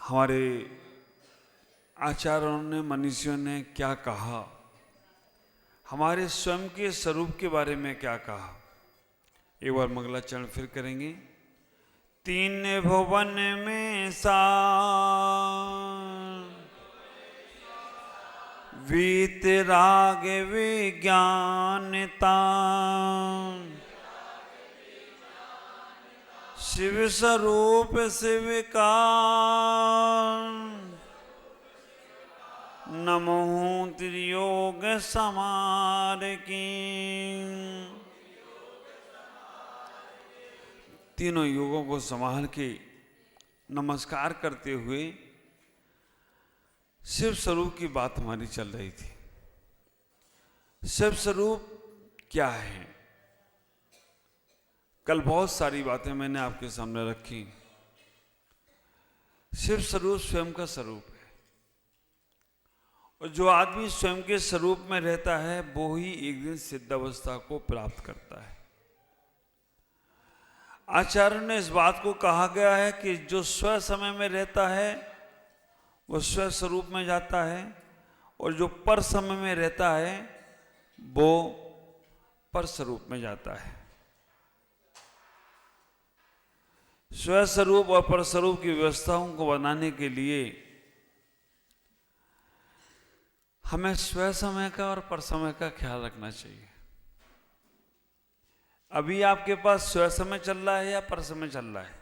हमारे आचार्यों ने, मनीषियों ने क्या कहा, हमारे स्वयं के स्वरूप के बारे में क्या कहा। एक बार मंगलाचरण फिर करेंगे। तीन भुवन में सा वीतराग विज्ञानता, शिव स्वरूप शिव का नमो त्रियोग समार की। तीनों योगों को संभाल के नमस्कार करते हुए शिव स्वरूप की बात हमारी चल रही थी। शिव स्वरूप क्या है? कल बहुत सारी बातें मैंने आपके सामने रखी। शिव स्वरूप स्वयं का स्वरूप है, और जो आदमी स्वयं के स्वरूप में रहता है वो ही एक दिन सिद्ध अवस्था को प्राप्त करता है। आचार्य ने इस बात को कहा गया है कि जो स्व समय में रहता है वो स्व स्वरूप में जाता है, और जो पर समय में रहता है वो पर स्वरूप में जाता है। स्व स्वरूप और पर स्वरूप की व्यवस्थाओं को बनाने के लिए हमें स्व समय का और पर समय का ख्याल रखना चाहिए। अभी आपके पास स्व समय चल रहा है या पर समय चल रहा है?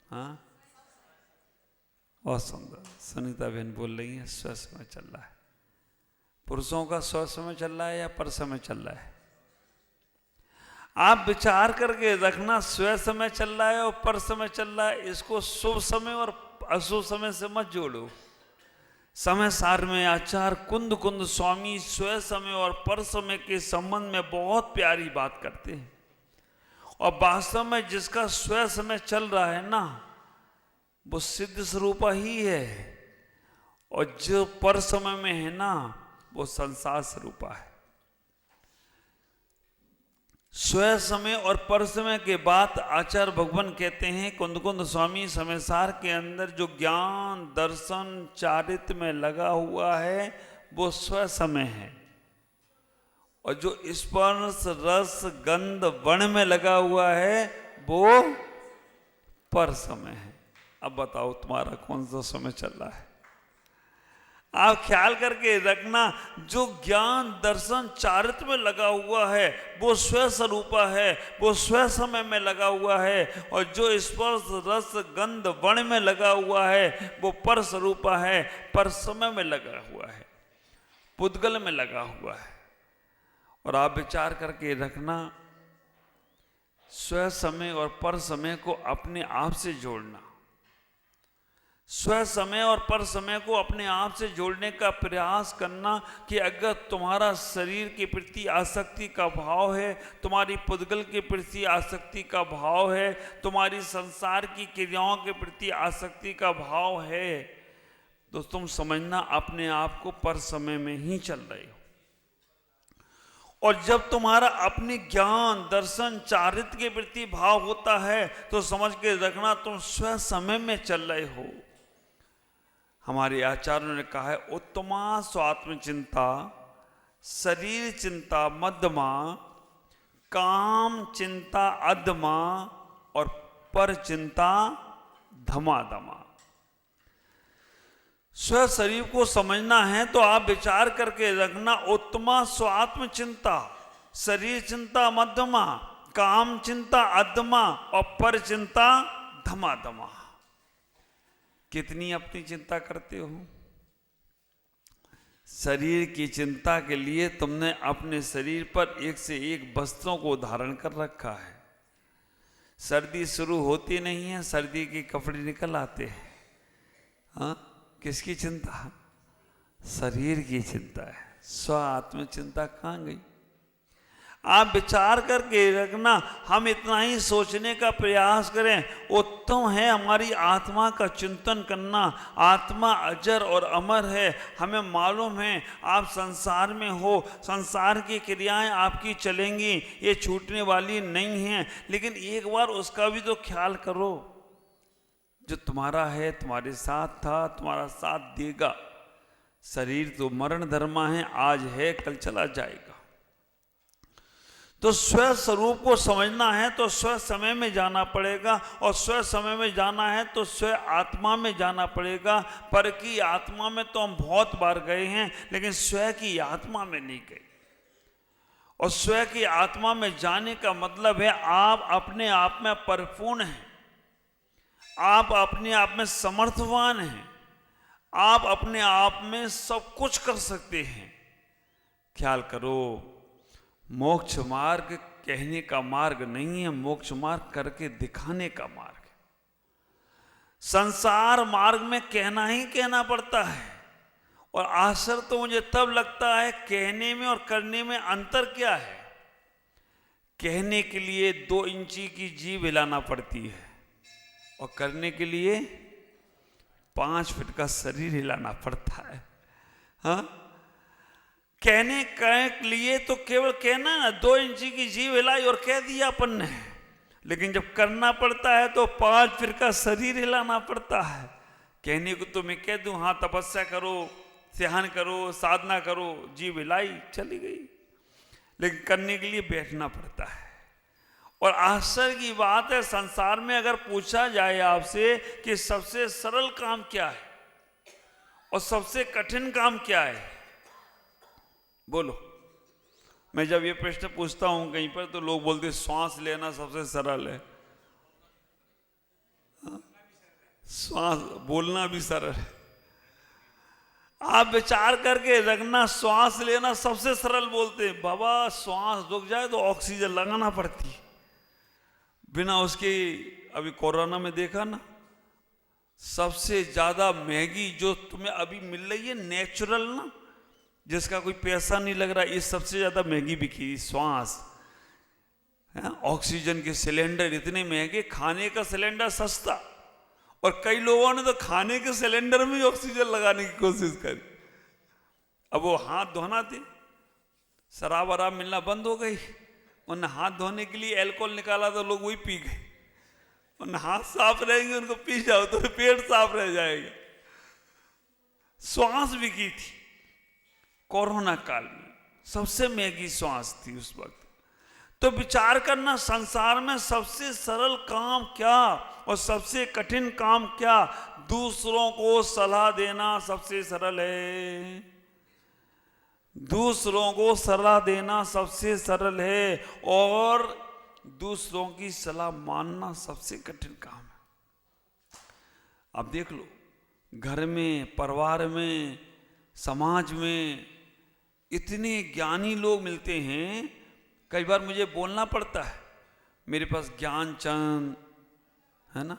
हाँ, बहुत सुंदर, सुनीता बहन बोल रही है स्व समय चल रहा है। पुरुषों का स्व समय चल रहा है या पर समय चल रहा है? आप विचार करके रखना, स्व समय चल रहा है और पर समय चल रहा है, इसको शुभ समय और अशुभ समय से मत जोड़ो। समय सार में आचार्य कुंद कुंद स्वामी स्व समय और पर समय के संबंध में बहुत प्यारी बात करते हैं। और वास्तव में जिसका स्व समय चल रहा है ना, वो सिद्ध स्वरूप ही है, और जो पर समय में है ना वो संसार स्वरूप है। स्व समय और पर समय के बाद आचार्य भगवान कहते हैं, कुंद कुंद स्वामी समय सार के अंदर जो ज्ञान दर्शन चारित्र में लगा हुआ है वो स्व समय है, और जो स्पर्श रस गंध वर्ण में लगा हुआ है वो पर समय है। अब बताओ तुम्हारा कौन सा समय चल रहा है? आप ख्याल करके रखना, जो ज्ञान दर्शन चारित्र में लगा हुआ है वो स्व स्वरूप है, वो स्व समय में लगा हुआ है, और जो स्पर्श रस गंध वर्ण में लगा हुआ है वो पर स्वरूप है, पर समय में लगा हुआ है, पुद्गल में लगा हुआ है। और आप विचार करके रखना, स्व समय और पर समय को अपने आप से जोड़ना, स्व समय और पर समय को अपने आप से जोड़ने का प्रयास करना कि अगर तुम्हारा शरीर के प्रति आसक्ति का भाव है, तुम्हारी पुद्गल के प्रति आसक्ति का भाव है, तुम्हारी संसार की क्रियाओं के प्रति आसक्ति का भाव है, तो तुम समझना अपने आप को पर समय में ही चल रहे हो। और जब तुम्हारा अपने ज्ञान दर्शन चारित्र के प्रति भाव होता है तो समझ के रखना तुम स्व समय में चल रहे हो। हमारे आचार्यों ने कहा है, उत्तमा स्वात्म चिंता शरीर चिंता मध्यमा, काम चिंता अधमा, और पर चिंता धमाधमा। स्व शरीर को समझना है तो आप विचार करके रखना, उत्तमा स्वात्म चिंता शरीर चिंता मध्यमा, काम चिंता अधमा, और पर चिंता धमाधमा। कितनी अपनी चिंता करते हो? शरीर की चिंता के लिए तुमने अपने शरीर पर एक से एक वस्त्रों को धारण कर रखा है। सर्दी शुरू होती नहीं है, सर्दी के कपड़े निकल आते हैं। हाँ, किसकी चिंता? शरीर की चिंता है। स्व आत्म चिंता कहाँ गई? आप विचार करके रखना, हम इतना ही सोचने का प्रयास करें, उत्तम है हमारी आत्मा का चिंतन करना। आत्मा अजर और अमर है, हमें मालूम है। आप संसार में हो, संसार की क्रियाएं आपकी चलेंगी, ये छूटने वाली नहीं हैं, लेकिन एक बार उसका भी तो ख्याल करो जो तुम्हारा है, तुम्हारे साथ था, तुम्हारा साथ देगा। शरीर तो मरण धर्मा है, आज है कल चला जाएगा। तो स्व स्वरूप को समझना है तो स्व समय में जाना पड़ेगा, और स्व समय में जाना है तो स्व आत्मा में जाना पड़ेगा। पर की आत्मा में तो हम बहुत बार गए हैं, लेकिन स्व की आत्मा में नहीं गए। और स्व की आत्मा में जाने का मतलब है आप अपने आप में परिपूर्ण हैं, आप अपने आप में समर्थवान हैं, आप अपने आप में सब कुछ कर सकते हैं। ख्याल करो, मोक्ष मार्ग कहने का मार्ग नहीं है, मोक्ष मार्ग करके दिखाने का मार्ग है। संसार मार्ग में कहना ही कहना पड़ता है, और आश्चर्य तो मुझे तब लगता है कहने में और करने में अंतर क्या है। कहने के लिए 2 इंची की जीभ हिलाना पड़ती है, और करने के लिए 5 फीट का शरीर हिलाना पड़ता है। हाँ, कहने के लिए तो केवल कहना है ना, 2 इंची की जीभ हिलाई और कह दिया अपन ने, लेकिन जब करना पड़ता है तो 5 फीट का शरीर हिलाना पड़ता है। कहने को तो मैं कह दूं हाँ तपस्या करो, ध्यान करो, साधना करो, जीभ हिलाई चली गई, लेकिन करने के लिए बैठना पड़ता है। और आश्चर्य की बात है, संसार में अगर पूछा जाए आपसे कि सबसे सरल काम क्या है और सबसे कठिन काम क्या है, बोलो। मैं जब ये प्रश्न पूछता हूं कहीं पर तो लोग बोलते श्वास लेना सबसे सरल है, श्वास बोलना भी सरल है। आप विचार करके रखना, श्वास लेना सबसे सरल बोलते हैं। बाबा श्वास रुक जाए तो ऑक्सीजन लगाना पड़ती है, बिना उसके। अभी कोरोना में देखा ना, सबसे ज्यादा महंगी जो तुम्हें अभी मिल रही है नेचुरल ना, जिसका कोई पैसा नहीं लग रहा, ये सबसे ज्यादा महंगी बिकी श्वास। ऑक्सीजन के सिलेंडर इतने महंगे, खाने का सिलेंडर सस्ता, और कई लोगों ने तो खाने के सिलेंडर में ऑक्सीजन लगाने की कोशिश करी। अब वो हाथ धोना थे, शराब वराब मिलना बंद हो गई, उन्हें हाथ धोने के लिए अल्कोहल निकाला तो लोग वही पी गए। उन्हें हाथ साफ रहेंगे, उनको पी जाओ तो पेट साफ रह जाएगा। श्वास बिकी थी कोरोना काल में, सबसे महंगी श्वास थी उस वक्त। तो विचार करना, संसार में सबसे सरल काम क्या और सबसे कठिन काम क्या। दूसरों को सलाह देना सबसे सरल है, दूसरों को सलाह देना सबसे सरल है, और दूसरों की सलाह मानना सबसे कठिन काम है। अब देख लो, घर में, परिवार में, समाज में इतने ज्ञानी लोग मिलते हैं, कई बार मुझे बोलना पड़ता है, मेरे पास ज्ञानचंद है ना,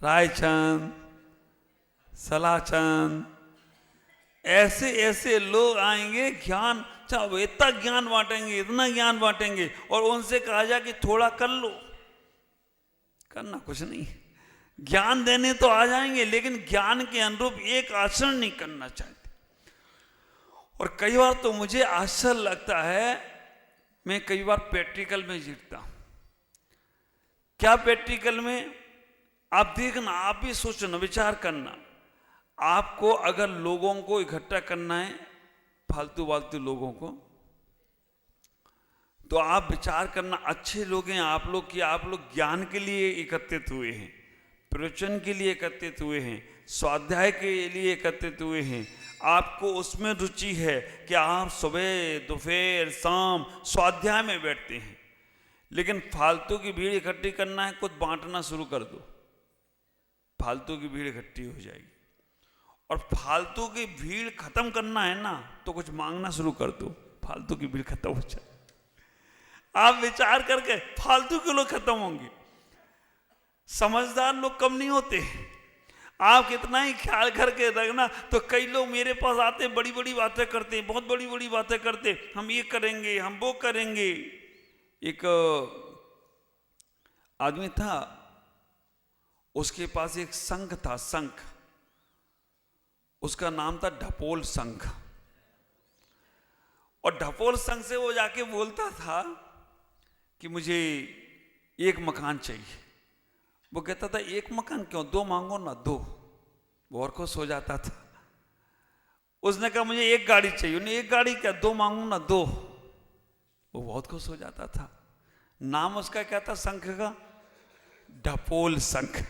रायचंद, सलाहचंद, ऐसे ऐसे लोग आएंगे, ज्ञान इतना ज्ञान बांटेंगे, इतना ज्ञान बांटेंगे, और उनसे कहा जाए कि थोड़ा कर लो, करना कुछ नहीं। ज्ञान देने तो आ जाएंगे, लेकिन ज्ञान के अनुरूप एक आचरण नहीं करना चाहते। और कई बार तो मुझे आश्चर्य लगता है, मैं कई बार प्रैक्टिकल में जीतता हूं। क्या प्रैक्टिकल में? आप देखना, आप भी सोचना, विचार करना। आपको अगर लोगों को इकट्ठा करना है, फालतू फालतू लोगों को, तो आप विचार करना, अच्छे लोग हैं आप लोग, कि आप लोग ज्ञान के लिए एकत्रित हुए हैं, प्रवचन के लिए एकत्रित हुए हैं, स्वाध्याय के लिए एकत्रित हुए हैं, आपको उसमें रुचि है कि आप सुबह दोपहर शाम स्वाध्याय में बैठते हैं। लेकिन फालतू की भीड़ इकट्ठी करना है, कुछ बांटना शुरू कर दो, फालतू की भीड़ इकट्ठी हो जाएगी। और फालतू की भीड़ खत्म करना है ना, तो कुछ मांगना शुरू कर दो, फालतू की भीड़ खत्म हो जाए। आप विचार करके, फालतू के लोग खत्म होंगे, समझदार लोग कम नहीं होते। आप कितना ही ख्याल करके रखना, तो कई लोग मेरे पास आते, बड़ी बड़ी बातें करते, बहुत बड़ी बड़ी बातें करते, हम ये करेंगे, हम वो करेंगे। एक आदमी था, उसके पास एक संघ था, संघ, उसका नाम था ढपोल संघ। और ढपोल संघ से वो जाके बोलता था कि मुझे एक मकान चाहिए, वो कहता था एक मकान क्यों, दो मांगो ना, दो। वो और खुश हो जाता था। उसने कहा मुझे एक गाड़ी चाहिए, उन्हें एक गाड़ी क्या, दो मांगो ना, दो। वो बहुत खुश हो जाता था। नाम उसका क्या था शंख का, ढपोल शंख।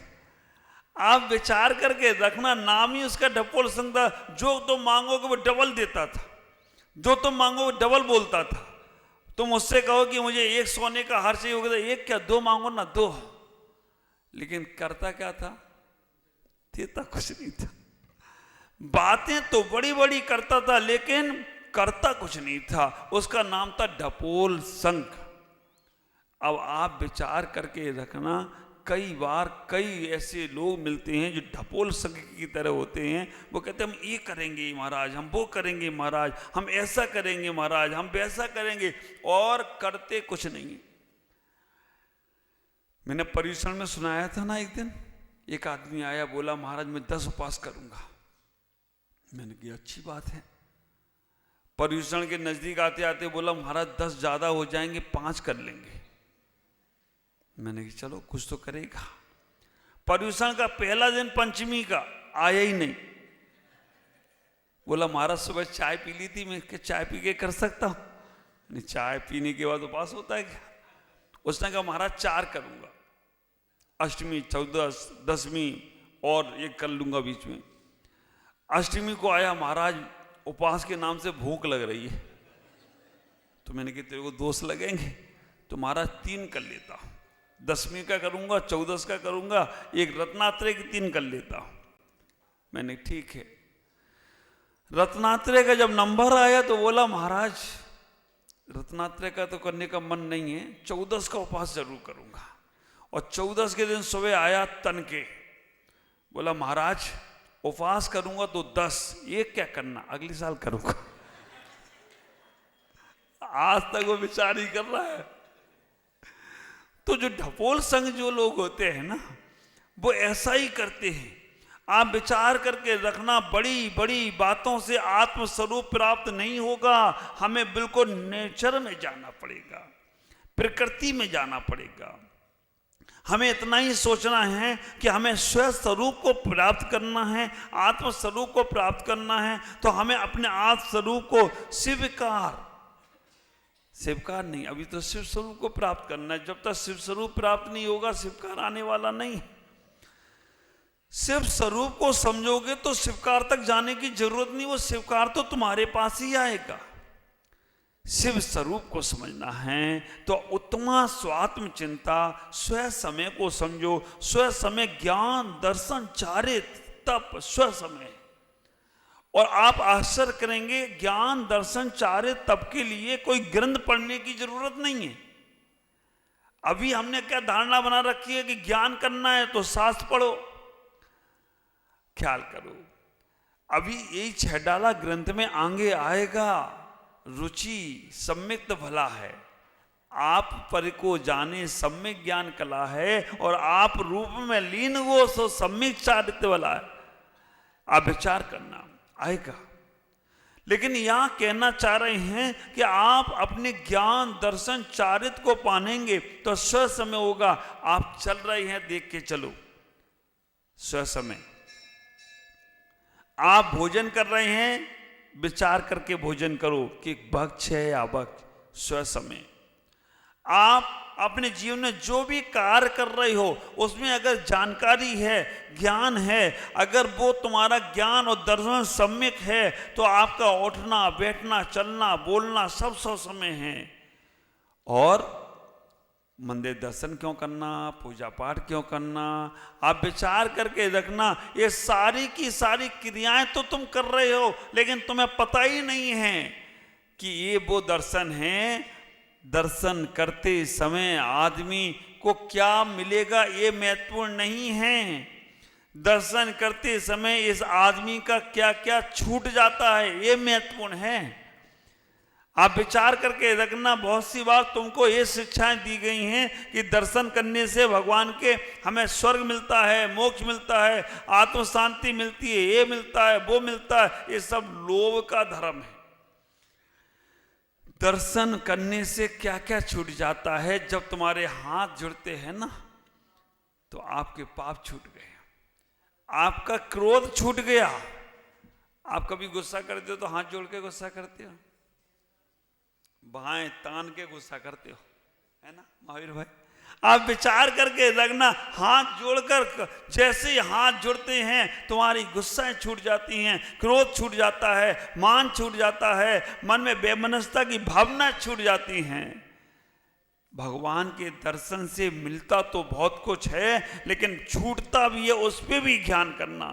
आप विचार करके रखना, नाम ही उसका ढपोल शंख था। जो तुम मांगोगे वो डबल देता था, जो तुम मांगो वो डबल बोलता था। तुम उससे कहो कि मुझे एक सोने का हार चाहिए, होगा एक क्या, दो मांगो ना, दो। लेकिन करता क्या था, देता कुछ नहीं था। बातें तो बड़ी बड़ी करता था लेकिन करता कुछ नहीं था। उसका नाम था ढपोल शंख। अब आप विचार करके रखना, कई बार कई ऐसे लोग मिलते हैं जो ढपोल शंख की तरह होते हैं। वो कहते हैं हम ये करेंगे महाराज, हम वो करेंगे महाराज, हम ऐसा करेंगे महाराज, हम वैसा करेंगे, और करते कुछ नहीं। मैंने पर्यूषण में सुनाया था ना, एक दिन एक आदमी आया, बोला महाराज मैं 10 उपवास करूंगा। मैंने कहा अच्छी बात है। पर्यूषण के नजदीक आते आते बोला महाराज 10 ज्यादा हो जाएंगे, 5 कर लेंगे। मैंने कहा चलो कुछ तो करेगा। पर्यूषण का पहला दिन पंचमी का आया ही नहीं। बोला महाराज सुबह चाय पी ली थी, मैं चाय पी के कर सकता हूं? नहीं, चाय पीने के बाद उपवास होता है क्या? उसने कहा महाराज 4 करूंगा, अष्टमी, 14, 10वीं और एक कर लूंगा बीच में। अष्टमी को आया, महाराज उपवास के नाम से भूख लग रही है। तो मैंने कहा तेरे को दोष लगेंगे, तो महाराज 3 कर लेता हूं, 10वीं का करूंगा, 14 का करूंगा, एक रत्नात्रय की 3 कर लेता हूं। मैंने ठीक है। रत्नात्रय का जब नंबर आया तो बोला महाराज रत्नात्रय का तो करने का मन नहीं है, 14 का उपवास जरूर करूंगा। और 14 के दिन सुबह आया तन के, बोला महाराज उपवास करूंगा तो 10, एक क्या करना, अगले साल करूंगा। आज तक वो विचार ही कर रहा है। तो जो ढपोल संग जो लोग होते हैं ना, वो ऐसा ही करते हैं। आप विचार करके रखना, बड़ी बड़ी बातों से आत्मस्वरूप प्राप्त नहीं होगा। हमें बिल्कुल नेचर में जाना पड़ेगा, प्रकृति में जाना पड़ेगा। हमें इतना ही सोचना है कि हमें स्व स्वरूप को प्राप्त करना है, आत्म स्वरूप को प्राप्त करना है। तो हमें अपने आत्म स्वरूप को स्वीकार नहीं, अभी तो शिव स्वरूप को प्राप्त करना है। जब तक शिव स्वरूप प्राप्त नहीं होगा, स्वीकार आने वाला नहीं। शिव स्वरूप को समझोगे तो स्वीकार तक जाने की जरूरत नहीं, वो स्वीकार तो तुम्हारे पास ही आएगा। शिव स्वरूप को समझना है तो उत्तमा स्वात्म चिंता, स्व समय को समझो। स्व समय ज्ञान दर्शन चारित तप, स्व समय। और आप आश्चर्य करेंगे, ज्ञान दर्शन चारित तप के लिए कोई ग्रंथ पढ़ने की जरूरत नहीं है। अभी हमने क्या धारणा बना रखी है कि ज्ञान करना है तो शास्त्र पढ़ो। ख्याल करो, अभी यही 6 डाला ग्रंथ में आगे आएगा। रुचि सम्यक्त भला है, आप पर को जाने सम्यक ज्ञान कला है, और आप रूप में लीन हो सो सम्यक चारित्य भला है। आप विचार करना, आएगा। लेकिन यहां कहना चाह रहे हैं कि आप अपने ज्ञान दर्शन चारित्य को पानेंगे तो स्व समय होगा। आप चल रहे हैं, देख के चलो, स्व समय। आप भोजन कर रहे हैं, विचार करके भोजन करो कि भक्ष है या भक्ष, स्व समय। आप अपने जीवन में जो भी कार्य कर रहे हो उसमें अगर जानकारी है, ज्ञान है, अगर वो तुम्हारा ज्ञान और दर्शन सम्यक है तो आपका उठना बैठना चलना बोलना सब समय है। और मंदिर दर्शन क्यों करना, पूजा पाठ क्यों करना, आप विचार करके रखना। ये सारी की सारी क्रियाएं तो तुम कर रहे हो, लेकिन तुम्हें पता ही नहीं है कि ये वो दर्शन है। दर्शन करते समय आदमी को क्या मिलेगा ये महत्वपूर्ण नहीं है। दर्शन करते समय इस आदमी का क्या क्या छूट जाता है ये महत्वपूर्ण है। आप विचार करके रखना, बहुत सी बार तुमको ये शिक्षाएं दी गई हैं कि दर्शन करने से भगवान के हमें स्वर्ग मिलता है, मोक्ष मिलता है, आत्म शांति मिलती है, ये मिलता है, वो मिलता है। ये सब लोभ का धर्म है। दर्शन करने से क्या क्या छूट जाता है। जब तुम्हारे हाथ जुड़ते हैं ना, तो आपके पाप छूट गए, आपका क्रोध छूट गया। आप कभी गुस्सा करते हो तो हाथ जोड़ के गुस्सा करते हो, बाएं तान के गुस्सा करते हो, है ना महावीर भाई? आप विचार करके रखना, हाथ जोड़कर जैसे ही हाथ जुड़ते हैं तुम्हारी गुस्साएं छूट जाती हैं, क्रोध छूट जाता है, मान छूट जाता है, मन में बेमनस्ता की भावना छूट जाती हैं। भगवान के दर्शन से मिलता तो बहुत कुछ है, लेकिन छूटता भी है, उस पर भी ध्यान करना।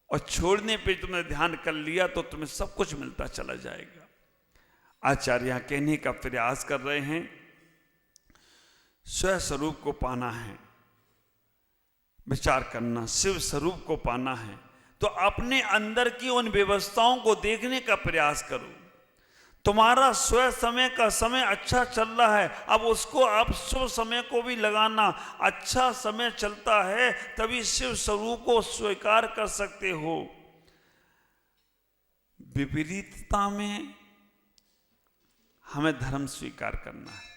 और छोड़ने पे तुमने ध्यान कर लिया तो तुम्हें सब कुछ मिलता चला जाएगा। आचार्य यहां कहने का प्रयास कर रहे हैं, स्व स्वरूप को पाना है, विचार करना, शिव स्वरूप को पाना है, तो अपने अंदर की उन व्यवस्थाओं को देखने का प्रयास करो। तुम्हारा स्व समय का समय अच्छा चल रहा है, अब उसको आप शुभ समय को भी लगाना। अच्छा समय चलता है तभी शिव स्वरूप को स्वीकार कर सकते हो। विपरीतता में हमें धर्म स्वीकार करना है,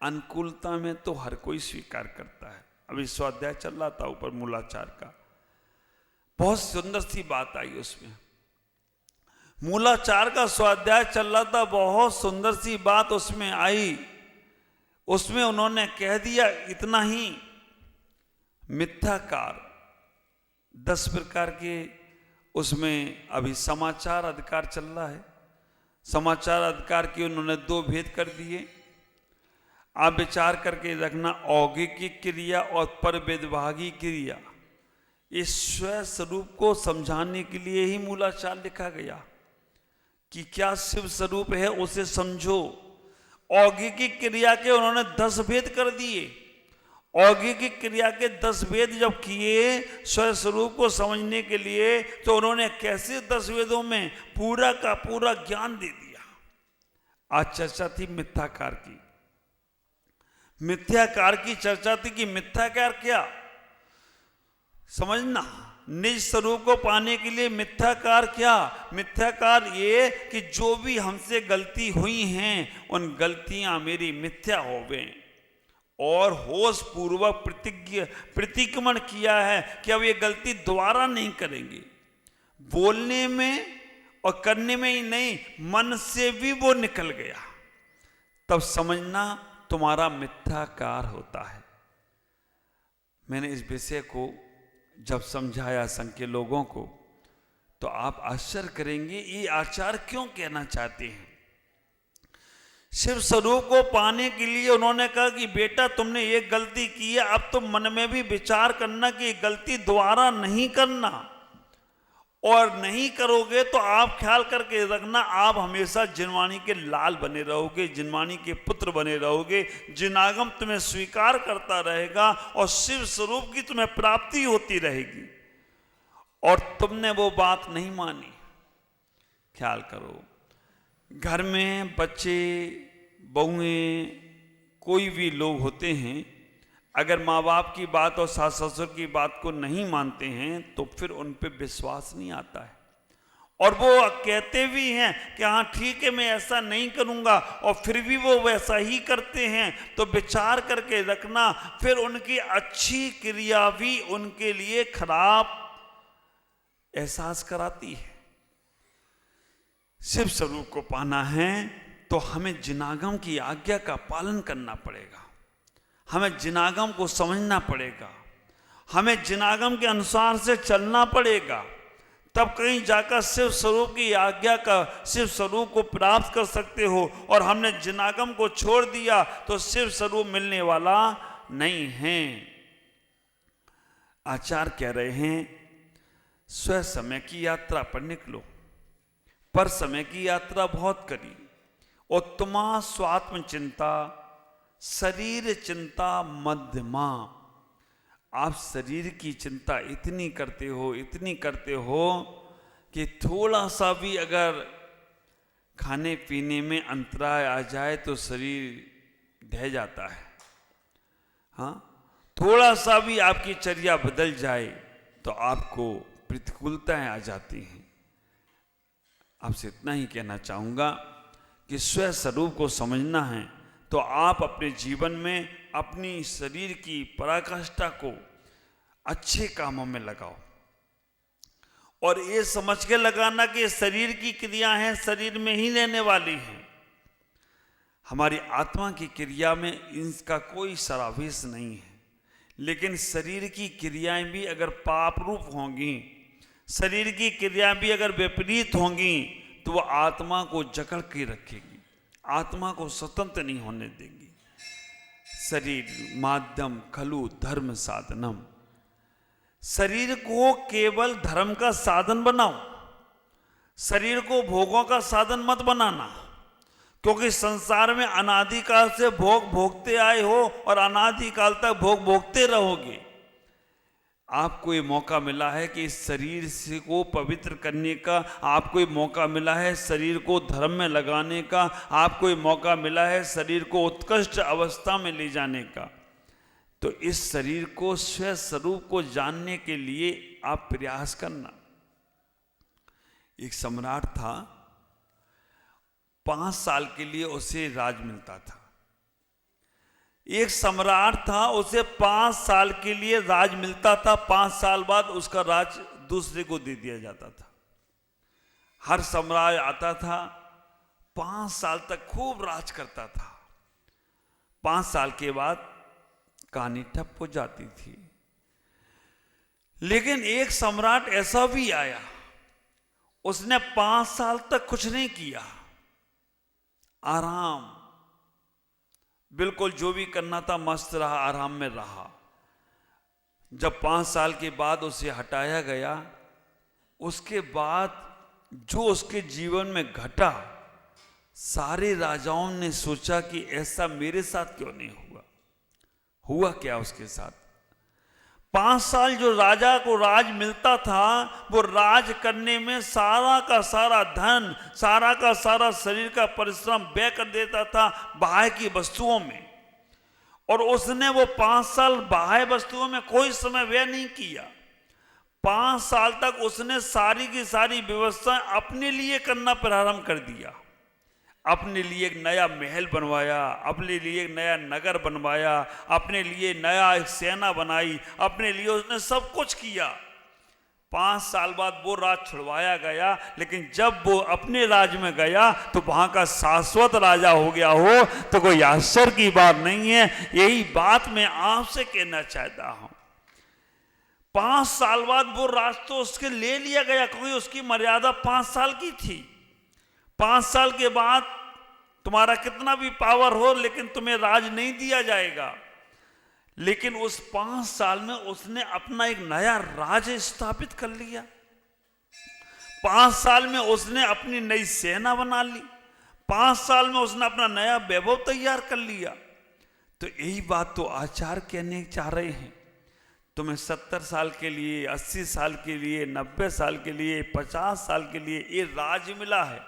अनुकूलता में तो हर कोई स्वीकार करता है। अभी स्वाध्याय चल रहा था ऊपर मूलाचार का, बहुत सुंदर सी बात आई उसमें। मूलाचार का स्वाध्याय चल रहा था, बहुत सुंदर सी बात उसमें आई। उसमें उन्होंने कह दिया इतना ही, मिथ्याकार 10 प्रकार के, उसमें अभी समाचार अधिकार चल रहा है। समाचार अधिकार के उन्होंने 2 भेद कर दिए। आप विचार करके रखना, औगिक क्रिया और परवेदभागी क्रिया, इस स्व स्वरूप को समझाने के लिए ही मूलाचार लिखा गया कि क्या शिव स्वरूप है उसे समझो। औगिक क्रिया के उन्होंने 10 भेद कर दिए। औगिक क्रिया के 10 भेद जब किए स्व स्वरूप को समझने के लिए, तो उन्होंने कैसे 10 वेदों में पूरा का पूरा ज्ञान दे दिया। आज चर्चा थी मिथ्याकार की, मिथ्याकार की चर्चा थी कि मिथ्याकार क्या समझना, निज स्वरूप को पाने के लिए मिथ्याकार क्या? मिथ्याकार ये कि जो भी हमसे गलती हुई हैं उन गलतियां मेरी मिथ्या होवे, और होश पूर्वक प्रतिक्रमण किया है कि अब ये गलती दोबारा नहीं करेंगे। बोलने में और करने में ही नहीं, मन से भी वो निकल गया, तब समझना तुम्हारा मिथ्याकार होता है। मैंने इस विषय को जब समझाया संघ के लोगों को, तो आप आश्चर्य करेंगे ये आचार्य क्यों कहना चाहते हैं। शिव स्वरूप को पाने के लिए उन्होंने कहा कि बेटा तुमने ये गलती की है, अब तुम मन में भी विचार करना कि गलती दोबारा नहीं करना, और नहीं करोगे तो आप ख्याल करके रखना आप हमेशा जिनवाणी के लाल बने रहोगे, जिनवाणी के पुत्र बने रहोगे। जिनागम तुम्हें स्वीकार करता रहेगा और शिव स्वरूप की तुम्हें प्राप्ति होती रहेगी, और तुमने वो बात नहीं मानी। ख्याल करो, घर में बच्चे बहुएं कोई भी लोग होते हैं, अगर माँ बाप की बात और सास ससुर की बात को नहीं मानते हैं तो फिर उन पे विश्वास नहीं आता है, और वो कहते भी हैं कि हाँ ठीक है मैं ऐसा नहीं करूँगा, और फिर भी वो वैसा ही करते हैं। तो विचार करके रखना, फिर उनकी अच्छी क्रिया भी उनके लिए खराब एहसास कराती है। शिव स्वरूप को पाना है तो हमें जिनागम की आज्ञा का पालन करना पड़ेगा, हमें जिनागम को समझना पड़ेगा, हमें जिनागम के अनुसार से चलना पड़ेगा, तब कहीं जाकर शिव स्वरूप की आज्ञा का, शिव स्वरूप को प्राप्त कर सकते हो। और हमने जिनागम को छोड़ दिया तो शिव स्वरूप मिलने वाला नहीं है। आचार्य कह रहे हैं स्व समय की यात्रा पर निकलो, पर समय की यात्रा बहुत करी। उत्तमा स्वात्म चिंता शरीर चिंता मध्यमा। आप शरीर की चिंता इतनी करते हो कि थोड़ा सा भी अगर खाने पीने में अंतराय आ जाए तो शरीर ढह जाता है। हाँ, थोड़ा सा भी आपकी चर्या बदल जाए तो आपको प्रतिकूलताएं आ जाती हैं। आपसे इतना ही कहना चाहूँगा कि स्व स्वरूप को समझना है तो आप अपने जीवन में अपनी शरीर की पराकाष्ठा को अच्छे कामों में लगाओ। और ये समझ के लगाना कि शरीर की क्रिया है, शरीर में ही रहने वाली हैं। हमारी आत्मा की क्रिया में इनका कोई समावेश नहीं है। लेकिन शरीर की क्रियाएं भी अगर पाप रूप होंगी, शरीर की क्रियाएं भी अगर विपरीत होंगी, तो वह आत्मा को जकड़ के रखेगी, आत्मा को स्वतंत्र नहीं होने देगी। शरीर माध्यम खलु धर्म साधनम, शरीर को केवल धर्म का साधन बनाओ, शरीर को भोगों का साधन मत बनाना। क्योंकि संसार में अनादिकाल से भोग भोगते आए हो और अनादिकाल तक भोग भोगते रहोगे। आपको ये मौका मिला है कि इस शरीर से को पवित्र करने का, आपको ये मौका मिला है शरीर को धर्म में लगाने का, आपको ये मौका मिला है शरीर को उत्कृष्ट अवस्था में ले जाने का। तो इस शरीर को स्व स्वरूप को जानने के लिए आप प्रयास करना। एक सम्राट था, 5 साल के लिए उसे राज मिलता था। एक सम्राट था, उसे 5 साल के लिए राज मिलता था। 5 साल बाद उसका राज दूसरे को दे दिया जाता था। हर सम्राट आता था, 5 साल तक खूब राज करता था। 5 साल के बाद कहानी ठप हो जाती थी। लेकिन एक सम्राट ऐसा भी आया, उसने 5 साल तक कुछ नहीं किया, आराम, बिल्कुल जो भी करना था मस्त रहा, आराम में रहा। जब 5 साल के बाद उसे हटाया गया, उसके बाद जो उसके जीवन में घटा, सारे राजाओं ने सोचा कि ऐसा मेरे साथ क्यों नहीं हुआ। हुआ क्या उसके साथ? 5 साल जो राजा को राज मिलता था, वो राज करने में सारा का सारा धन, सारा का सारा शरीर का परिश्रम व्यय कर देता था बाह्य की वस्तुओं में। और उसने वो 5 साल बाह्य वस्तुओं में कोई समय व्यय नहीं किया। 5 साल तक उसने सारी की सारी व्यवस्था अपने लिए करना प्रारंभ कर दिया। अपने लिए एक नया महल बनवाया, अपने लिए एक नया नगर बनवाया, अपने लिए नया एक सेना बनाई, अपने लिए उसने सब कुछ किया। 5 साल बाद वो राज छुड़वाया गया। लेकिन जब वो अपने राज में गया तो वहां का शाश्वत राजा हो गया हो तो कोई आश्चर्य की बात नहीं है। यही बात मैं आपसे कहना चाहता हूं। 5 साल बाद वो राज तो उसके ले लिया गया, क्योंकि उसकी मर्यादा 5 साल की थी। 5 साल के बाद तुम्हारा कितना भी पावर हो, लेकिन तुम्हें राज नहीं दिया जाएगा। लेकिन उस 5 साल में उसने अपना एक नया राज स्थापित कर लिया। 5 साल में उसने अपनी नई सेना बना ली। 5 साल में उसने अपना नया वैभव तैयार कर लिया। तो यही बात तो आचार्य कहने चाह रहे हैं। तुम्हें 70 साल के लिए, 80 साल के लिए, 90 साल के लिए, 50 साल के लिए ये राज मिला है।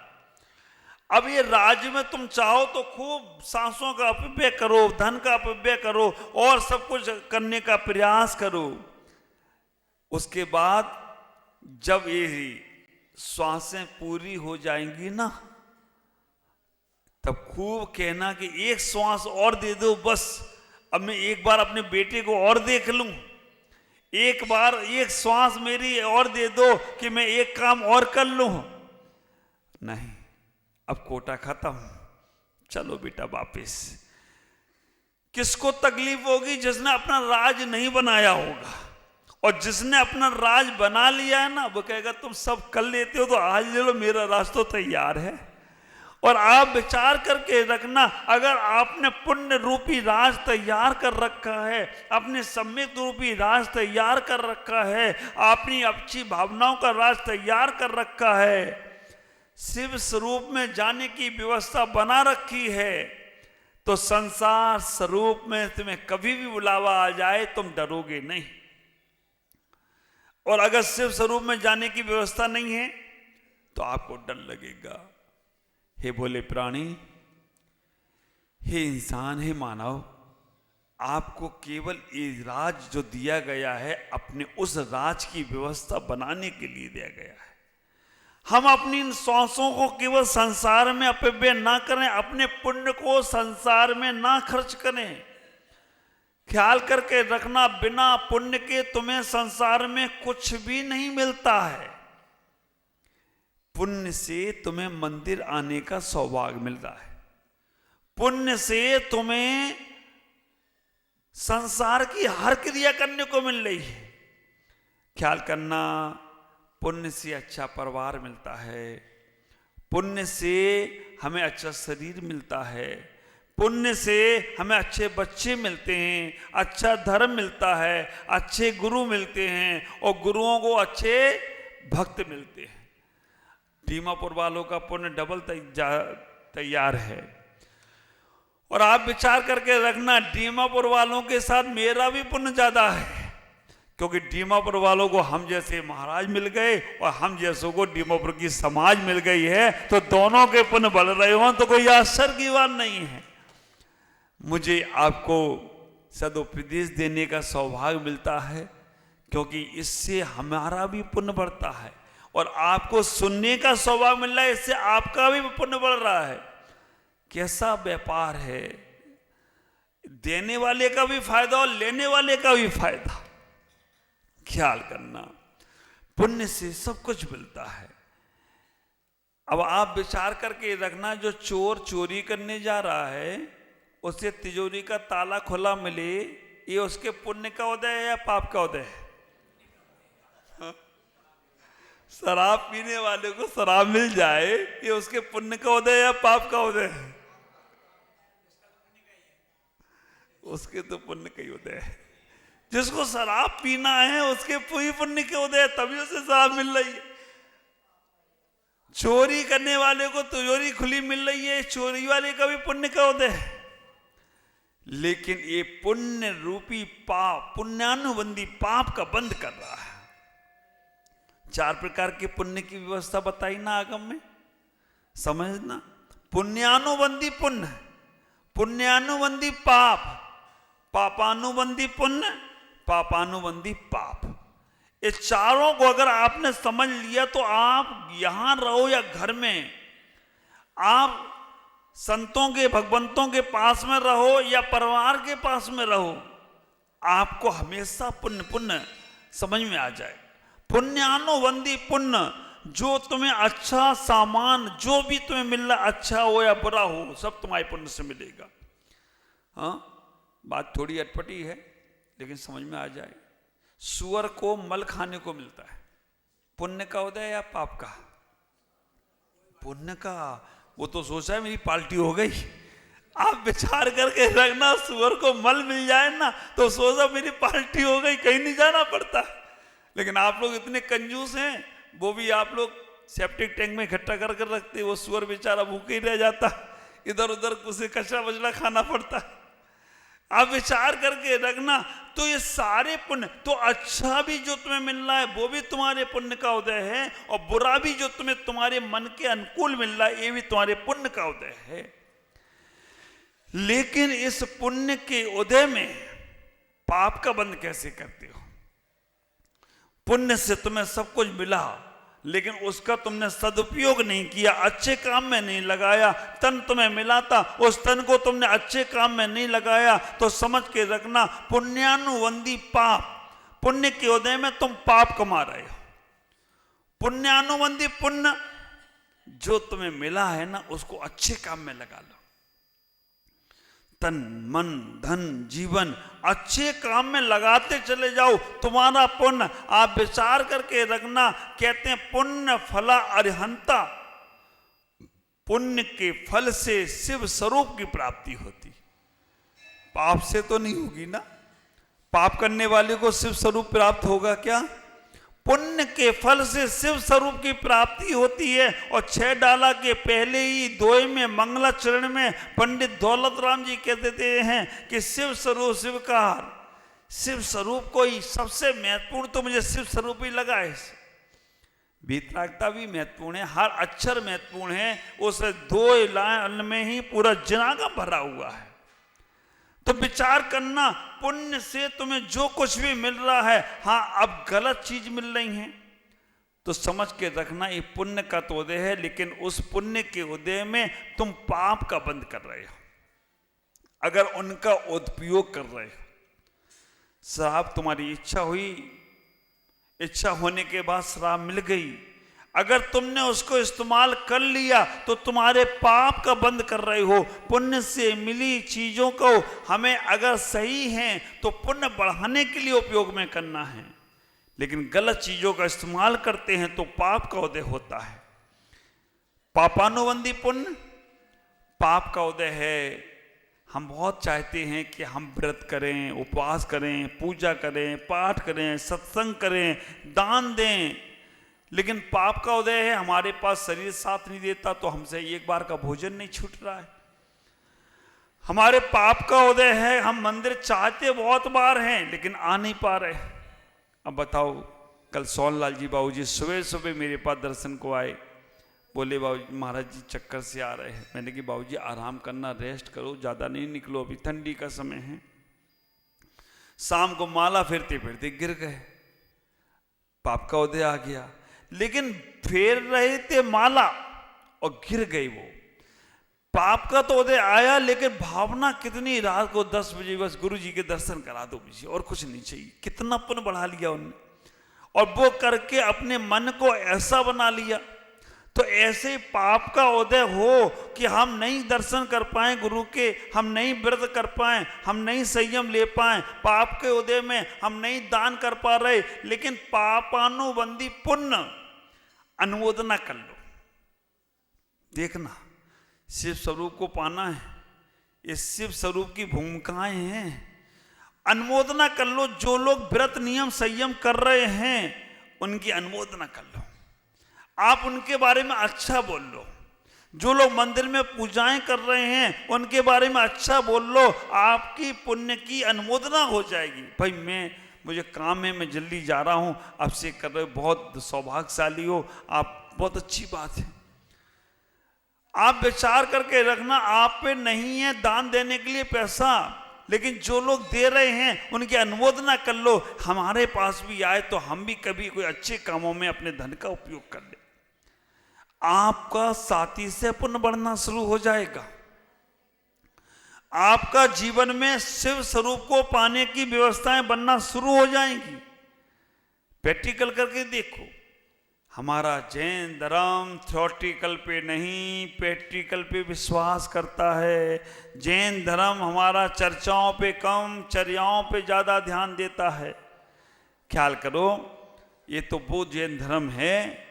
अब ये राज्य में तुम चाहो तो खूब सांसों का अपव्यय करो, धन का अपव्यय करो और सब कुछ करने का प्रयास करो। उसके बाद जब ये श्वासें पूरी हो जाएंगी ना, तब खूब कहना कि एक श्वास और दे दो, बस अब मैं एक बार अपने बेटे को और देख लूं, एक बार एक श्वास मेरी और दे दो कि मैं एक काम और कर लूं। नहीं, अब कोटा खत्म, चलो बेटा वापिस। किसको तकलीफ होगी? जिसने अपना राज नहीं बनाया होगा। और जिसने अपना राज बना लिया है ना, वो कहेगा तुम सब कर लेते हो तो आज ले लो, मेरा राज तो तैयार है। और आप विचार करके रखना, अगर आपने पुण्य रूपी राज तैयार कर रखा है, अपने सम्यक रूपी राज तैयार कर रखा है, अपनी अच्छी भावनाओं का राज तैयार कर रखा है, शिव स्वरूप में जाने की व्यवस्था बना रखी है, तो संसार स्वरूप में तुम्हें कभी भी बुलावा आ जाए तुम डरोगे नहीं। और अगर शिव स्वरूप में जाने की व्यवस्था नहीं है तो आपको डर लगेगा। हे भोले प्राणी, हे इंसान, हे मानव, आपको केवल ये राज जो दिया गया है अपने उस राज की व्यवस्था बनाने के लिए दिया गया है। हम अपनी इन सांसों को केवल संसार में अपव्यय ना करें, अपने पुण्य को संसार में ना खर्च करें। ख्याल करके रखना, बिना पुण्य के तुम्हें संसार में कुछ भी नहीं मिलता है। पुण्य से तुम्हें मंदिर आने का सौभाग्य मिल रहा है, पुण्य से तुम्हें संसार की हर क्रिया करने को मिल रही है। ख्याल करना, पुण्य से अच्छा परिवार मिलता है, पुण्य से हमें अच्छा शरीर मिलता है, पुण्य से हमें अच्छे बच्चे मिलते हैं, अच्छा धर्म मिलता है, अच्छे गुरु मिलते हैं और गुरुओं को अच्छे भक्त मिलते हैं। दीमापुर वालों का पुण्य डबल तैयार है। और आप विचार करके रखना, दीमापुर वालों के साथ मेरा भी पुण्य ज्यादा है, क्योंकि दीमापुर वालों को हम जैसे महाराज मिल गए और हम जैसों को दीमापुर की समाज मिल गई है, तो दोनों के पुण्य बढ़ रहे हो तो कोई आश्चर्य की बात नहीं है। मुझे आपको सदुपदेश देने का सौभाग्य मिलता है, क्योंकि इससे हमारा भी पुण्य बढ़ता है, और आपको सुनने का सौभाग्य मिल रहा है, इससे आपका भी पुण्य बढ़ रहा है। कैसा व्यापार है, देने वाले का भी फायदा और लेने वाले का भी फायदा। ख्याल करना, पुण्य से सब कुछ मिलता है। अब आप विचार करके रखना, जो चोर चोरी करने जा रहा है उसे तिजोरी का ताला खुला मिले, ये उसके पुण्य का उदय है या पाप का उदय है? शराब पीने वाले को शराब मिल जाए, ये उसके पुण्य का उदय या पाप का उदय है? उसके तो पुण्य का ही उदय है। जिसको शराब पीना है उसके पूरी पुण्य के उदय, तभी उसे शराब मिल रही है। चोरी करने वाले को तिजोरी खुली मिल रही है, चोरी वाले का भी पुण्य का उदय है। लेकिन ये पुण्य रूपी पाप, पुण्यानुबंधी पाप का बंद कर रहा है। 4 प्रकार के पुण्य की व्यवस्था बताई ना आगम में, समझना। पुण्यानुबंधी पुण्य, पुण्यानुबंधी पाप, पापानुबंधी पुण्य, पापानुबंधी पाप। ये चारों को अगर आपने समझ लिया तो आप यहां रहो या घर में, आप संतों के भगवंतों के पास में रहो या परिवार के पास में रहो, आपको हमेशा पुण्य पुण्य समझ में आ जाए। पुण्यानुबंधी पुण्य, जो तुम्हें अच्छा सामान, जो भी तुम्हें मिल रहा, अच्छा हो या बुरा हो, सब तुम्हारे पुण्य से मिलेगा। हाँ, बात थोड़ी अटपटी है लेकिन समझ में आ जाए। सुअर को मल खाने को मिलता है, पुण्य का उदय या पाप का? पुण्य का। वो तो सोचा है मेरी पार्टी हो गई। आप विचार करके रखना, सुअर को मल मिल जाए ना तो सोचा मेरी पार्टी हो गई, कहीं नहीं जाना पड़ता। लेकिन आप लोग इतने कंजूस हैं, वो भी आप लोग सेप्टिक टैंक में इकट्ठा कर कर रखते, वो सुअर बेचारा भूखे ही रह जाता, इधर उधर उसे कचरा बचड़ा खाना पड़ता। आप विचार करके रखना, तो ये सारे पुण्य, तो अच्छा भी जो तुम्हें मिल रहा है वो भी तुम्हारे पुण्य का उदय है, और बुरा भी जो तुम्हें तुम्हारे मन के अनुकूल मिल रहा है ये भी तुम्हारे पुण्य का उदय है। लेकिन इस पुण्य के उदय में पाप का बंध कैसे करते हो? पुण्य से तुम्हें सब कुछ मिला, लेकिन उसका तुमने सदुपयोग नहीं किया, अच्छे काम में नहीं लगाया। तन तुम्हें मिला था, उस तन को तुमने अच्छे काम में नहीं लगाया, तो समझ के रखना पुण्यानुबंधी पाप, पुण्य के उदय में तुम पाप कमा रहे हो। पुण्यानुबंधी पुण्य, जो तुम्हें मिला है ना उसको अच्छे काम में लगा लो। तन मन धन जीवन अच्छे काम में लगाते चले जाओ, तुम्हारा पुण्य। आप विचार करके रखना, कहते हैं पुण्य फला अरिहंता, पुण्य के फल से शिव स्वरूप की प्राप्ति होती। पाप से तो नहीं होगी ना, पाप करने वाले को शिव स्वरूप प्राप्त होगा क्या? पुण्य के फल से शिव स्वरूप की प्राप्ति होती है। और 6 डाला के पहले ही दोहे में मंगलाचरण में पंडित दौलत राम जी कह देते हैं कि शिव स्वरूप शिव का हार। शिव स्वरूप को ही सबसे महत्वपूर्ण तो मुझे शिव स्वरूप ही लगा है। वीतरागता भी महत्वपूर्ण है, हर अक्षर महत्वपूर्ण है, उस 2 लाइन में ही पूरा जनागम भरा हुआ है। तो विचार करना, पुण्य से तुम्हें जो कुछ भी मिल रहा है, हाँ अब गलत चीज मिल रही है, तो समझ के रखना ये पुण्य का तो उदय है, लेकिन उस पुण्य के उदय में तुम पाप का बंद कर रहे हो अगर उनका उपयोग कर रहे हो। श्राप तुम्हारी इच्छा हुई, इच्छा होने के बाद श्राप मिल गई, अगर तुमने उसको इस्तेमाल कर लिया तो तुम्हारे पाप का बंद कर रहे हो। पुण्य से मिली चीजों को हमें अगर सही है तो पुण्य बढ़ाने के लिए उपयोग में करना है, लेकिन गलत चीजों का इस्तेमाल करते हैं तो पाप का उदय होता है। पापानुबंधी पुण्य पाप का उदय है। हम बहुत चाहते हैं कि हम व्रत करें, उपवास करें, पूजा करें, पाठ करें, सत्संग करें, दान दें, लेकिन पाप का उदय है हमारे पास शरीर साथ नहीं देता तो हमसे एक बार का भोजन नहीं छूट रहा है। हमारे पाप का उदय है हम मंदिर चाहते बहुत बार हैं लेकिन आ नहीं पा रहे। अब बताओ, कल सोनलाल जी बाबूजी सुबह सुबह मेरे पास दर्शन को आए, बोले बाबूजी महाराज जी चक्कर से आ रहे हैं। मैंने कहा बाबूजी आराम करना, रेस्ट करो, ज़्यादा नहीं निकलो, अभी ठंडी का समय है। शाम को माला फेरते फेरते गिर गए, पाप का उदय आ गया। लेकिन फेर रहे थे माला और गिर गई वो, पाप का तो उदय आया, लेकिन भावना कितनी, रात को 10 बजे बस गुरु जी के दर्शन करा दो मुझे और कुछ नहीं चाहिए। कितना पुण्य बढ़ा लिया उनने, और वो करके अपने मन को ऐसा बना लिया। तो ऐसे पाप का उदय हो कि हम नहीं दर्शन कर पाए गुरु के, हम नहीं व्रत कर पाए, हम नहीं संयम ले पाए, पाप के उदय में हम नहीं दान कर पा रहे, लेकिन पापानुबंधी पुण्य अनुमोदना कर लो। देखना, शिव स्वरूप को पाना है, ये शिव स्वरूप की भूमिकाएं हैं। अनुमोदना कर लो, जो लोग व्रत नियम संयम कर रहे हैं उनकी अनुमोदना कर लो, आप उनके बारे में अच्छा बोल लो। जो लोग मंदिर में पूजाएं कर रहे हैं उनके बारे में अच्छा बोल लो, आपकी पुण्य की अनुमोदना हो जाएगी। भाई मुझे काम है, मैं जल्दी जा रहा हूं, आपसे कर रहे हो, बहुत सौभाग्यशाली हो आप, बहुत अच्छी बात है। आप विचार करके रखना, आप पे नहीं है दान देने के लिए पैसा, लेकिन जो लोग दे रहे हैं उनकी अनुमोदना कर लो। हमारे पास भी आए तो हम भी कभी कोई अच्छे कामों में अपने धन का उपयोग कर ले। आपका साथी से पुण्य बढ़ना शुरू हो जाएगा। आपका जीवन में शिव स्वरूप को पाने की व्यवस्थाएं बनना शुरू हो जाएंगी। प्रैक्टिकल करके देखो, हमारा जैन धर्म थ्योरेटिकल पे नहीं, प्रैक्टिकल पे विश्वास करता है। जैन धर्म हमारा चर्चाओं पे कम, चर्याओं पे ज़्यादा ध्यान देता है। ख्याल करो, ये तो वो जैन धर्म है,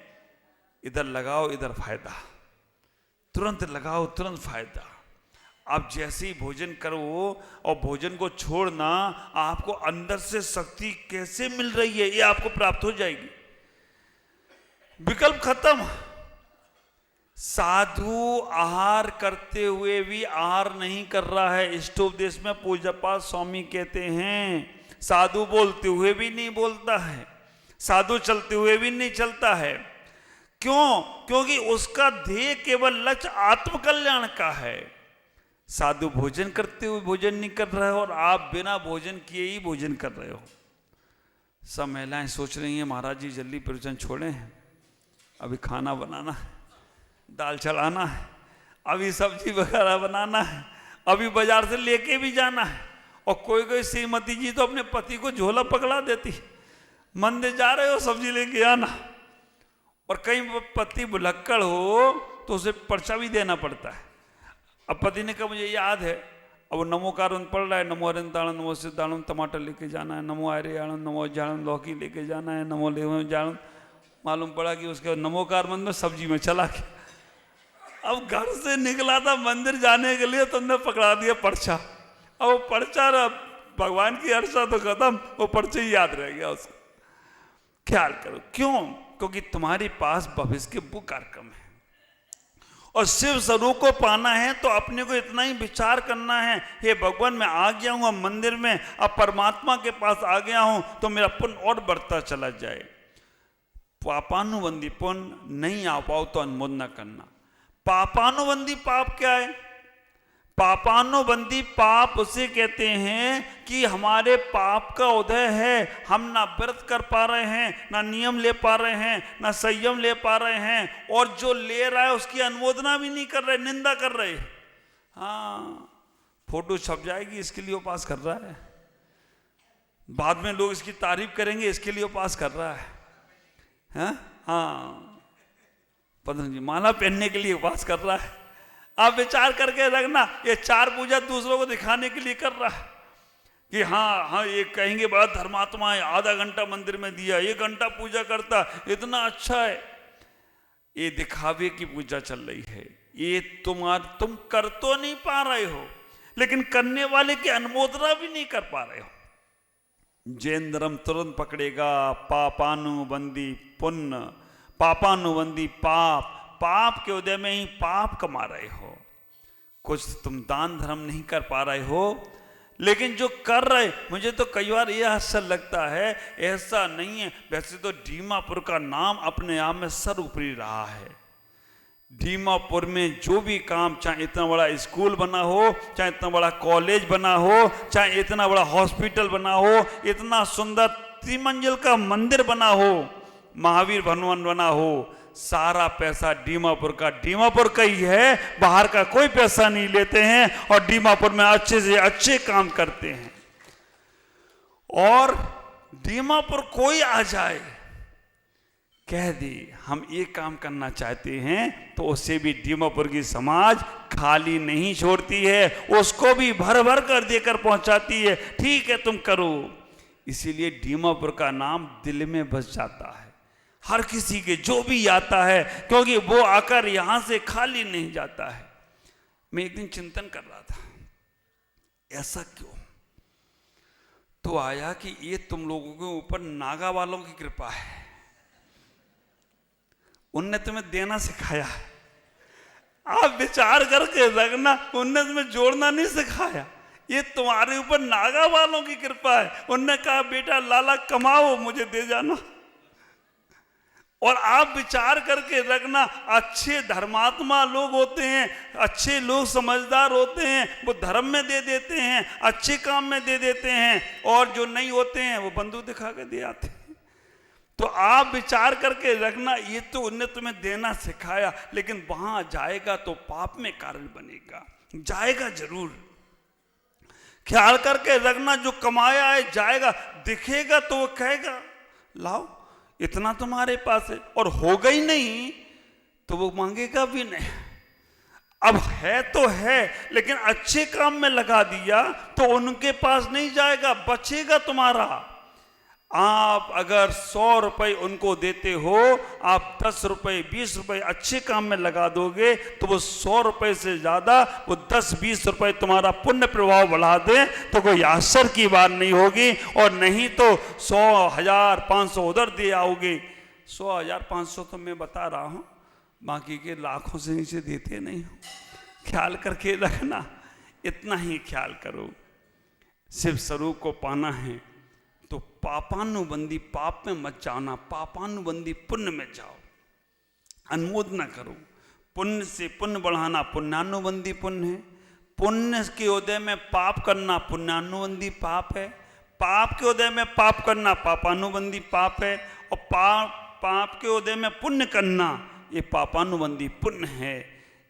इधर लगाओ इधर फायदा, तुरंत लगाओ तुरंत फायदा। आप जैसे ही भोजन करो और भोजन को छोड़ना, आपको अंदर से शक्ति कैसे मिल रही है ये आपको प्राप्त हो जाएगी। विकल्प खत्म। साधु आहार करते हुए भी आहार नहीं कर रहा है। इष्टोपदेश में पूज्य पाद स्वामी कहते हैं, साधु बोलते हुए भी नहीं बोलता है, साधु चलते हुए भी नहीं चलता है। क्यों? क्योंकि उसका ध्येय केवल लक्ष्य आत्मकल्याण का है। साधु भोजन करते हुए भोजन नहीं कर रहे हो और आप बिना भोजन किए ही भोजन कर रहे हो। सब महिलाएं सोच रही हैं महाराज जी जल्दी प्रवचन छोड़ें, अभी खाना बनाना है, दाल चढ़ाना है, अभी सब्जी वगैरह बनाना है, अभी बाजार से लेके भी जाना है। और कोई कोई श्रीमती जी तो अपने पति को झोला पकड़ा देती, मंदिर जा रहे हो सब्जी लेके आना। और कहीं पति भुलक्कड़ हो तो उसे पर्चा भी देना पड़ता है। अब पति ने कहा मुझे याद है, अब वो नमो कारन पढ़ रहा है, नमो अरिंदाणम नमो सिद्धाणम, टमाटर लेके जाना है, नमो आर्याणम नमो जाणम, लौकी लेके जाना है, नमो ले जाणम। मालूम पड़ा कि उसके नमो कारमन में सब्जी में चला गया। अब घर से निकला था मंदिर जाने के लिए, तुमने पकड़ा दिया पर्चा। अब वो पर्चा भगवान की अर्चा तो खत्म, वो पर्चा ही याद रह गया उसको। ख्याल करो, क्यों? क्योंकि तुम्हारे पास भविष्य के वो कार्यक्रम है। और शिव स्वरूप को पाना है तो अपने को इतना ही विचार करना है, हे भगवान मैं आ गया हूं अब मंदिर में, अब परमात्मा के पास आ गया हूं तो मेरा पुण्य और बढ़ता चला जाए। पापानुबंधी पुण्य नहीं आ पाओ तो अनुमोदना करना। पापानुबंधी पाप क्या है? पापानुबंधी पाप उसे कहते हैं कि हमारे पाप का उदय है, हम ना व्रत कर पा रहे हैं, ना नियम ले पा रहे हैं, ना संयम ले पा रहे हैं, और जो ले रहा है उसकी अनुमोदना भी नहीं कर रहे, निंदा कर रहे। हाँ, फोटो छप जाएगी इसके लिए उपास कर रहा है, बाद में लोग इसकी तारीफ करेंगे इसके लिए उपास कर रहा है। हाँ, पता नहीं माला पहनने के लिए उपास कर रहा है। आप विचार करके रखना, ये 4 पूजा दूसरों को दिखाने के लिए कर रहा है कि हाँ हाँ ये कहेंगे बड़ा धर्मात्मा है, आधा घंटा मंदिर में दिया, 1 घंटा पूजा करता, इतना अच्छा है। ये दिखावे की पूजा चल रही है। ये तुम कर तो नहीं पा रहे हो, लेकिन करने वाले की अनुमोदना भी नहीं कर पा रहे हो। जैन धर्म तुरंत पकड़ेगा पापानुबंधी पुण्य, पापानुबंधी पाप, पाप के उदय में ही पाप कमा रहे हो। कुछ तुम दान धर्म नहीं कर पा रहे हो, लेकिन जो कर रहे, मुझे तो कई बार यह आश्चर्य लगता है, ऐसा नहीं है। वैसे तो दीमापुर का नाम अपने आप में सर्वोपरि रहा है। दीमापुर में जो भी काम, चाहे इतना बड़ा स्कूल बना हो, चाहे इतना बड़ा कॉलेज बना हो, चाहे इतना बड़ा हॉस्पिटल बना हो, इतना सुंदर 3 मंजिल का मंदिर बना हो, महावीर भवन बना हो, सारा पैसा दीमापुर का ही है। बाहर का कोई पैसा नहीं लेते हैं और दीमापुर में अच्छे से अच्छे काम करते हैं। और दीमापुर कोई आ जाए कह दे हम ये काम करना चाहते हैं, तो उससे भी दीमापुर की समाज खाली नहीं छोड़ती है, उसको भी भर भर कर देकर पहुंचाती है। ठीक है तुम करो। इसीलिए दीमापुर का नाम दिल में बस जाता है हर किसी के, जो भी आता है, क्योंकि वो आकर यहां से खाली नहीं जाता है। मैं एक दिन चिंतन कर रहा था, ऐसा क्यों? तो आया कि ये तुम लोगों के ऊपर नागा वालों की कृपा है, उनने तुम्हें देना सिखाया है। आप विचार करके रखना, उनने तुम्हें जोड़ना नहीं सिखाया, ये तुम्हारे ऊपर नागा वालों की कृपा है। उनने कहा बेटा लाला कमाओ, मुझे दे जाना। और आप विचार करके रखना, अच्छे धर्मात्मा लोग होते हैं, अच्छे लोग समझदार होते हैं, वो धर्म में दे देते हैं, अच्छे काम में दे देते हैं, और जो नहीं होते हैं वो बंदूक दिखा के दे आते हैं। तो आप विचार करके रखना, ये तो उनने तुम्हें देना सिखाया, लेकिन वहां जाएगा तो पाप में कारण बनेगा, जाएगा जरूर। ख्याल करके रखना, जो कमाया है जाएगा, दिखेगा तो वो कहेगा लाओ इतना तुम्हारे पास है, और होगा ही नहीं तो वो मांगेगा भी नहीं। अब है तो है, लेकिन अच्छे काम में लगा दिया तो उनके पास नहीं जाएगा, बचेगा तुम्हारा। आप अगर 100 रुपए उनको देते हो, आप 10 रुपए 20 रुपए अच्छे काम में लगा दोगे, तो वो 100 रुपए से ज्यादा वो 10-20 रुपए तुम्हारा पुण्य प्रभाव बढ़ा दे तो कोई आश्चर्य की बात नहीं होगी। और नहीं तो 100, 1000, 500 उधर दे आओगे। 100, 1000, 500 तो मैं बता रहा हूं, बाकी के लाखों से नीचे देते नहीं हो। ख्याल करके रखना, इतना ही ख्याल करो। शिव स्वरूप को पाना है तो पापानुबंधी पाप में मत जाना, पापानुबंधी पुण्य में जाओ, अनुमोदना करो। पुण्य से पुण्य बढ़ाना पुण्यानुबंधी पुण्य है। पुण्य के उदय में पाप करना पुण्यानुबंधी पाप है। पाप के उदय में पाप करना पापानुबंधी पाप है। और पाप के उदय में पुण्य करना ये पापानुबंधी पुण्य है।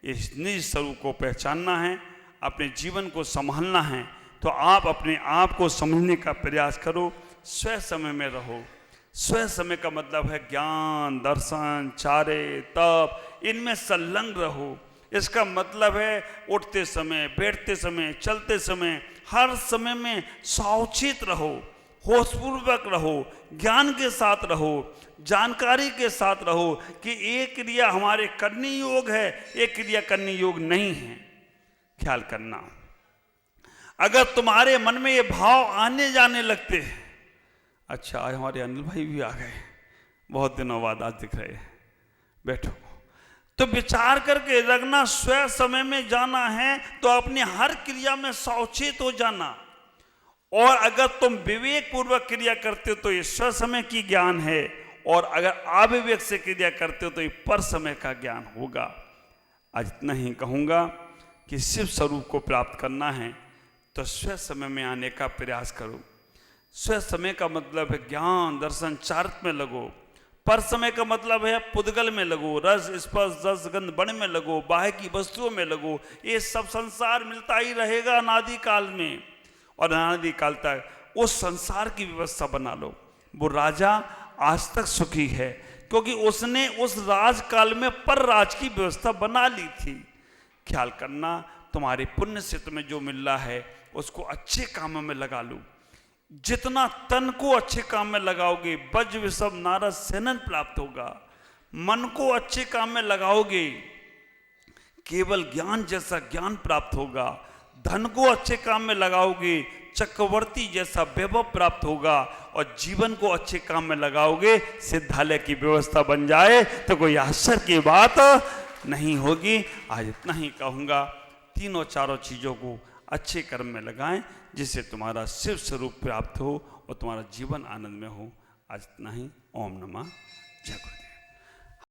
इस निज स्वरूप को पहचानना है, अपने जीवन को संभालना है, तो आप अपने आप को समझने का प्रयास करो। स्व समय में रहो। स्व समय का मतलब है ज्ञान, दर्शन, चारे, तप, इनमें संलग्न रहो। इसका मतलब है उठते समय, बैठते समय, चलते समय, हर समय में सावचेत रहो, होशपूर्वक रहो, ज्ञान के साथ रहो, जानकारी के साथ रहो कि एक क्रिया हमारे करने योग्य है, एक क्रिया करने योग्य नहीं है। ख्याल करना, अगर तुम्हारे मन में ये भाव आने जाने लगते हैं, अच्छा आज हमारे अनिल भाई भी आ गए, बहुत दिनों बाद आज दिख रहे हैं, बैठो, तो विचार करके रखना, स्व समय में जाना है तो अपनी हर क्रिया में सावचेत हो जाना। और अगर तुम विवेक पूर्वक क्रिया करते हो तो ये स्व समय की ज्ञान है, और अगर अविवेक से क्रिया करते हो तो ये पर समय का ज्ञान होगा। आज इतना ही कहूँगा। कि शिव स्वरूप को प्राप्त करना है तो स्व समय में आने का प्रयास करो। स्व समय का मतलब है ज्ञान दर्शन चारित्र में लगो। पर समय का मतलब है पुद्गल में लगो, रस स्पर्श रस गंध बण में लगो, बाह्य की वस्तुओं में लगो। ये सब संसार मिलता ही रहेगा अनादि काल में, और अनादि काल तक उस संसार की व्यवस्था बना लो। वो राजा आज तक सुखी है क्योंकि उसने उस राजकाल में पर राज की व्यवस्था बना ली थी। ख्याल करना, तुम्हारे पुण्य से तुम्हें जो मिल रहा है उसको अच्छे कामों में लगा लो। जितना तन को अच्छे काम में लगाओगे वज्र विषम नारद सेनन प्राप्त होगा। मन को अच्छे काम में लगाओगे केवल ज्ञान जैसा ज्ञान प्राप्त होगा। धन को अच्छे काम में लगाओगे चक्रवर्ती जैसा वैभव प्राप्त होगा। और जीवन को अच्छे काम में लगाओगे सिद्धालय की व्यवस्था बन जाए तो कोई आश्चर्य की बात नहीं होगी। आज इतना ही कहूँगा, तीनों चारों चीज़ों को अच्छे कर्म में लगाएं जिससे तुम्हारा शिव स्वरूप प्राप्त हो और तुम्हारा जीवन आनंद में हो। आज इतना ही। ओम नमः जय गुरु।